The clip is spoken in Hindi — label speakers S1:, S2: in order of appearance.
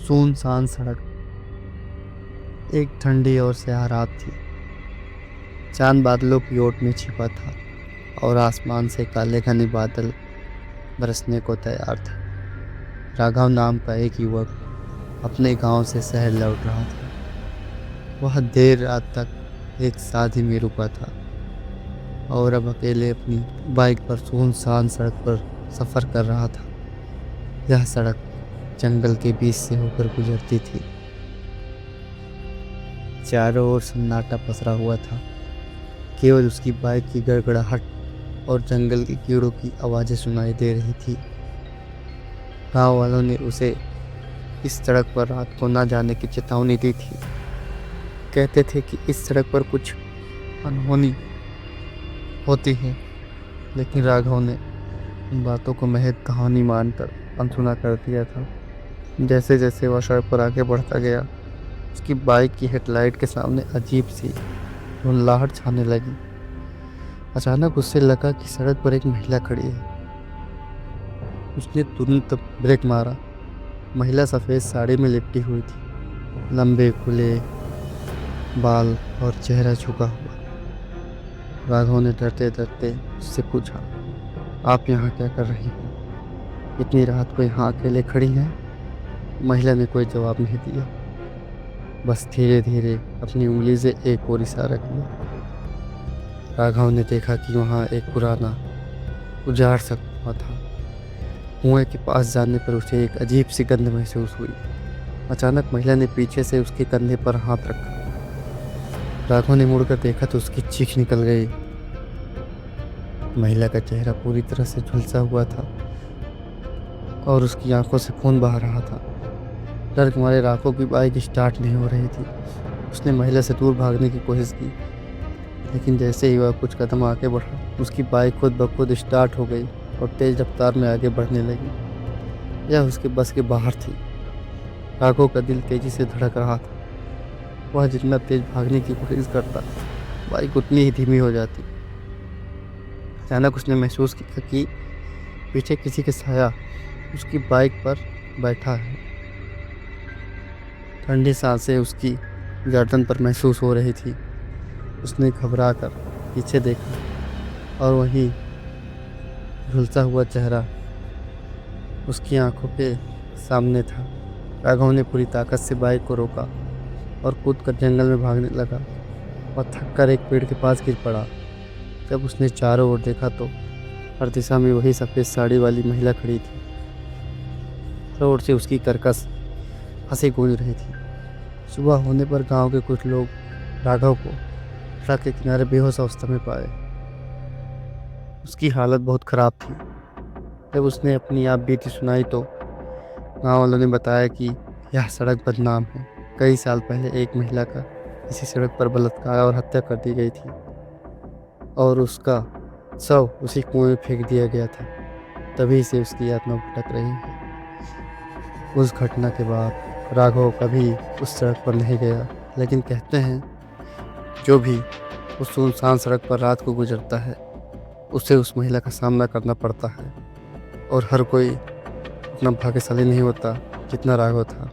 S1: सुनसान सड़क, एक ठंडी और स्याह रात थी। चांद बादलों की ओट में छिपा था और आसमान से काले घने बादल बरसने को तैयार थे। राघव नाम का एक युवक अपने गांव से शहर लौट रहा था। वह देर रात तक एक शादी में रुका था और अब अकेले अपनी बाइक पर सुनसान सड़क पर सफ़र कर रहा था। यह सड़क जंगल के बीच से होकर गुजरती थी। चारों ओर सन्नाटा पसरा हुआ था। केवल उसकी बाइक की गड़गड़ाहट और जंगल के कीड़ों की आवाज़ें सुनाई दे रही थी। गांव वालों ने उसे इस सड़क पर रात को ना जाने की चेतावनी दी थी। कहते थे कि इस सड़क पर कुछ अनहोनी होती है, लेकिन राघव ने उन बातों को महज कहानी मानकर अनसुना कर दिया था। जैसे जैसे वह सड़क पर आगे बढ़ता गया, उसकी बाइक की हेडलाइट के सामने अजीब सी धुंधलाहट छाने लगी। अचानक उससे लगा कि सड़क पर एक महिला खड़ी है। उसने तुरंत ब्रेक मारा। महिला सफ़ेद साड़ी में लिपटी हुई थी, लंबे खुले बाल और चेहरा झुका हुआ। राघव ने डरते डरते उससे पूछा, आप यहाँ क्या कर रही हैं? इतनी रात को यहाँ अकेले खड़ी हैं? महिला ने कोई जवाब नहीं दिया, बस धीरे धीरे अपनी उंगली से एक और इशारा किया। राघव ने देखा कि वहाँ एक पुराना उजाड़ सा कुआं था। कुएं के पास जाने पर उसे एक अजीब सी गंध महसूस हुई। अचानक महिला ने पीछे से उसके कंधे पर हाथ रखा। राघव ने मुड़कर देखा तो उसकी चीख निकल गई। महिला का चेहरा पूरी तरह से झुलसा हुआ था और उसकी आंखों से खून बह रहा था। डर के मारे राघव की बाइक स्टार्ट नहीं हो रही थी। उसने महिला से दूर भागने की कोशिश की, लेकिन जैसे ही वह कुछ कदम आगे बढ़ा, उसकी बाइक खुद ब खुद स्टार्ट हो गई और तेज रफ्तार में आगे बढ़ने लगी। यह उसके बस के बाहर थी। राघव का दिल तेजी से धड़क रहा था। वह जितना तेज भागने की कोशिश करता, बाइक उतनी ही धीमी हो जाती। अचानक उसने महसूस किया कि पीछे किसी का साया उसकी बाइक पर बैठा है। ठंडी सांसें उसकी गर्दन पर महसूस हो रही थी। उसने घबरा कर पीछे देखा और वहीं झुलसा हुआ चेहरा उसकी आंखों के सामने था। राघव ने पूरी ताकत से बाइक को रोका और कूद कर जंगल में भागने लगा। वह थक कर एक पेड़ के पास गिर पड़ा। जब उसने चारों ओर देखा तो हर दिशा में वही सफ़ेद साड़ी वाली महिला खड़ी थी। रोड से उसकी कर्कश हंसी गूंज रही थी। सुबह होने पर गांव के कुछ लोग राघव को सड़क के किनारे बेहोश अवस्था में पाए। उसकी हालत बहुत ख़राब थी। जब उसने अपनी आप बीती सुनाई तो गांव वालों ने बताया कि यह सड़क बदनाम है। कई साल पहले एक महिला का इसी सड़क पर बलात्कार और हत्या कर दी गई थी और उसका शव उसी कुएं में फेंक दिया गया था। तभी से उसकी आत्मा भटक रही है। उस घटना के बाद राघव कभी उस सड़क पर नहीं गया, लेकिन कहते हैं जो भी उस सुनसान सड़क पर रात को गुजरता है, उसे उस महिला का सामना करना पड़ता है और हर कोई उतना भाग्यशाली नहीं होता जितना राघव था।